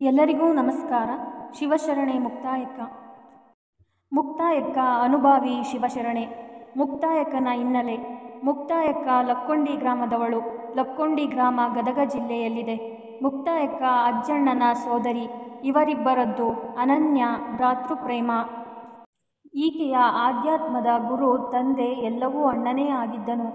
ಎಲ್ಲರಿಗೂ ನಮಸ್ಕಾರ. ಶಿವಶರಣೆ ಮುಕ್ತಾಯಕ್ಕ. ಮುಕ್ತಾಯಕ್ಕ ಅನುಭಾವಿ ಶಿವಶರಣೆ. ಮುಕ್ತಾಯಕ್ಕನ ಹಿನ್ನೆಲೆ. ಮುಕ್ತಾಯಕ್ಕ ಲಕ್ಕೊಂಡಿ ಗ್ರಾಮದವಳು. ಲಕ್ಕೊಂಡಿ ಗ್ರಾಮ ಗದಗ ಜಿಲ್ಲೆಯಲ್ಲಿದೆ. ಮುಕ್ತಾಯಕ್ಕ ಅಜ್ಜಣ್ಣನ ಸೋದರಿ. ಇವರಿಬ್ಬರದ್ದು ಅನನ್ಯ ಭ್ರಾತೃಪ್ರೇಮ. ಈಕೆಯ ಆಧ್ಯಾತ್ಮದ ಗುರು ತಂದೆ, ಎಲ್ಲವೂ ಅಣ್ಣನೇ ಆಗಿದ್ದನು.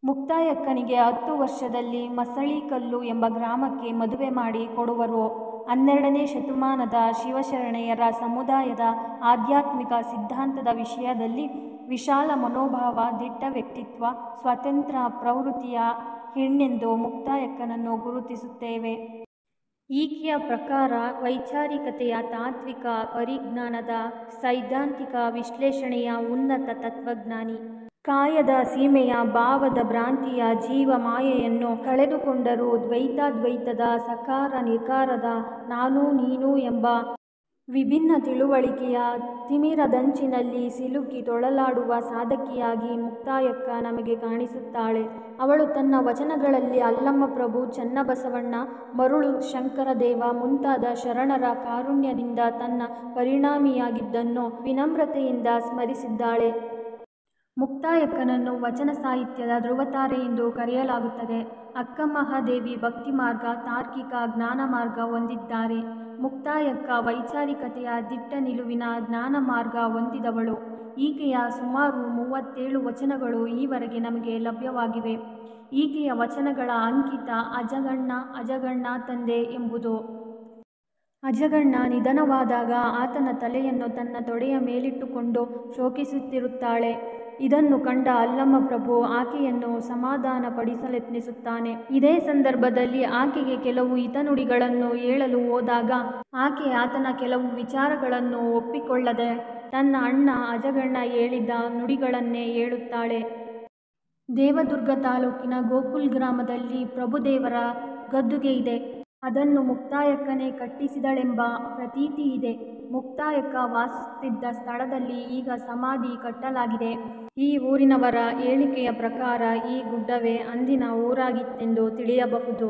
ಮುಕ್ತಾಯಕ್ಕನಿಗೆ 10 ವರ್ಷದಲ್ಲಿ ಮಸಳಿಕಲ್ಲು ಎಂಬ ಗ್ರಾಮಕ್ಕೆ ಮದುವೆ ಮಾಡಿ ಕೊಡುವರು. 12ನೇ ಶತಮಾನದ ಶಿವಶರಣೆಯರ ಸಮುದಾಯದ ಆಧ್ಯಾತ್ಮಿಕ ಸಿದ್ಧಾಂತದ ವಿಷಯದಲ್ಲಿ ವಿಶಾಲ ಮನೋಭಾವ, ದಿಟ್ಟ ವ್ಯಕ್ತಿತ್ವ, ಸ್ವತಂತ್ರ ಪ್ರವೃತ್ತಿಯ ಹೆಣ್ಣೆಂದು ಮುಕ್ತಾಯಕ್ಕನನ್ನು ಗುರುತಿಸುತ್ತೇವೆ. ಈಕೆಯ ಪ್ರಕಾರ ವೈಚಾರಿಕತೆಯ ತಾತ್ವಿಕ ಪರಿಜ್ಞಾನದ ಸೈದ್ಧಾಂತಿಕ ವಿಶ್ಲೇಷಣೆಯ ಉನ್ನತ ತತ್ವಜ್ಞಾನಿ. ಕಾಯದ ಸೀಮೆಯ ಭಾವದ ಭ್ರಾಂತಿಯ ಜೀವ ಮಾಯೆಯನ್ನು ಕಳೆದುಕೊಂಡರೂ ದ್ವೈತಾದ್ವೈತದ ಸಕಾರ ನಿಕಾರದ ನಾನು ನೀನು ಎಂಬ ವಿಭಿನ್ನ ತಿಳುವಳಿಕೆಯ ತಿಮಿರದಂಚಿನಲ್ಲಿ ಸಿಲುಕಿ ತೊಳಲಾಡುವ ಸಾಧಕಿಯಾಗಿ ಮುಕ್ತಾಯಕ್ಕ ನಮಗೆ ಕಾಣಿಸುತ್ತಾಳೆ. ಅವಳು ತನ್ನ ವಚನಗಳಲ್ಲಿ ಅಲ್ಲಮಪ್ರಭು, ಚನ್ನಬಸವಣ್ಣ, ಮರುಳು ಶಂಕರದೇವ ಮುಂತಾದ ಶರಣರ ಕಾರುಣ್ಯದಿಂದ ತನ್ನ ಪರಿಣಾಮಿಯಾಗಿದ್ದನ್ನು ವಿನಮ್ರತೆಯಿಂದ ಸ್ಮರಿಸಿದ್ದಾಳೆ. ಮುಕ್ತಾಯಕ್ಕನನ್ನು ವಚನ ಸಾಹಿತ್ಯದ ಧ್ರುವತಾರೆ ಎಂದು ಕರೆಯಲಾಗುತ್ತದೆ. ಅಕ್ಕಮಹಾದೇವಿ ಭಕ್ತಿ ಮಾರ್ಗ, ತಾರ್ಕಿಕ ಜ್ಞಾನ ಮಾರ್ಗ ಹೊಂದಿದ್ದಾರೆ. ಮುಕ್ತಾಯಕ್ಕ ವೈಚಾರಿಕತೆಯ ದಿಟ್ಟ ನಿಲುವಿನ ಜ್ಞಾನ ಮಾರ್ಗ ಹೊಂದಿದವಳು. ಈಕೆಯ ಸುಮಾರು 37 ವಚನಗಳು ಈವರೆಗೆ ನಮಗೆ ಲಭ್ಯವಾಗಿವೆ. ಈಕೆಯ ವಚನಗಳ ಅಂಕಿತ ಅಜಗಣ್ಣ, ಅಜಗಣ್ಣ ತಂದೆ ಎಂಬುದು. ಅಜಗಣ್ಣ ನಿಧನವಾದಾಗ ಆತನ ತಲೆಯನ್ನು ತನ್ನ ತೊಡೆಯ ಮೇಲಿಟ್ಟುಕೊಂಡು ಶೋಕಿಸುತ್ತಿರುತ್ತಾಳೆ. ಇದನ್ನು ಕಂಡ ಅಲ್ಲಮಪ್ರಭು ಆಕೆಯನ್ನು ಸಮಾಧಾನಪಡಿಸಲೆತ್ನಿಸುತ್ತಾನೆ. ಇದೇ ಸಂದರ್ಭದಲ್ಲಿ ಆಕೆಗೆ ಕೆಲವು ಹಿತನುಡಿಗಳನ್ನು ಹೇಳಲು ಹೋದಾಗ ಆಕೆ ಆತನ ಕೆಲವು ವಿಚಾರಗಳನ್ನು ಒಪ್ಪಿಕೊಳ್ಳದೆ ತನ್ನ ಅಣ್ಣ ಅಜಗಣ್ಣ ಹೇಳಿದ ನುಡಿಗಳನ್ನೇ ಹೇಳುತ್ತಾಳೆ. ದೇವದುರ್ಗ ತಾಲೂಕಿನ ಗೋಕುಲ್ ಗ್ರಾಮದಲ್ಲಿ ಪ್ರಭುದೇವರ ಗದ್ದುಗೆ ಇದೆ. ಅದನ್ನು ಮುಕ್ತಾಯಕ್ಕನೇ ಕಟ್ಟಿಸಿದಳೆಂಬ ಪ್ರತೀತಿ ಇದೆ. ಮುಕ್ತಾಯಕ್ಕ ವಾಸಿಸುತ್ತಿದ್ದ ಸ್ಥಳದಲ್ಲಿ ಈಗ ಸಮಾಧಿ ಕಟ್ಟಲಾಗಿದೆ. ಈ ಊರಿನವರ ಹೇಳಿಕೆಯ ಪ್ರಕಾರ ಈ ಗುಡ್ಡವೇ ಅಂದಿನ ಊರಾಗಿತ್ತೆಂದು ತಿಳಿಯಬಹುದು.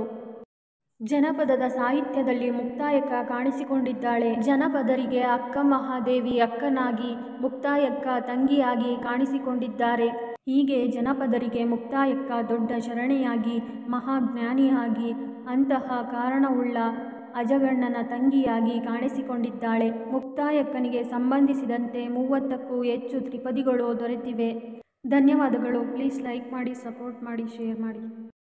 ಜನಪದದ ಸಾಹಿತ್ಯದಲ್ಲಿ ಮುಕ್ತಾಯಕ್ಕ ಕಾಣಿಸಿಕೊಂಡಿದ್ದಾಳೆ. ಜನಪದರಿಗೆ ಅಕ್ಕಮಹಾದೇವಿ ಅಕ್ಕನಾಗಿ, ಮುಕ್ತಾಯಕ್ಕ ತಂಗಿಯಾಗಿ ಕಾಣಿಸಿಕೊಂಡಿದ್ದಾರೆ. ಹೀಗೆ ಜನಪದರಿಗೆ ಮುಕ್ತಾಯಕ್ಕ ದೊಡ್ಡ ಶರಣೆಯಾಗಿ, ಮಹಾಜ್ಞಾನಿಯಾಗಿ, ಅಂತಹ ಕಾರಣವುಳ್ಳ ಅಜಗಣ್ಣನ ತಂಗಿಯಾಗಿ ಕಾಣಿಸಿಕೊಂಡಿದ್ದಾಳೆ. ಮುಕ್ತಾಯಕ್ಕನಿಗೆ ಸಂಬಂಧಿಸಿದಂತೆ 30ಕ್ಕೂ ಹೆಚ್ಚು ತ್ರಿಪದಿಗಳು ದೊರೆತಿವೆ. ಧನ್ಯವಾದಗಳು. ಪ್ಲೀಸ್ ಲೈಕ್ ಮಾಡಿ, ಸಪೋರ್ಟ್ ಮಾಡಿ, ಶೇರ್ ಮಾಡಿ.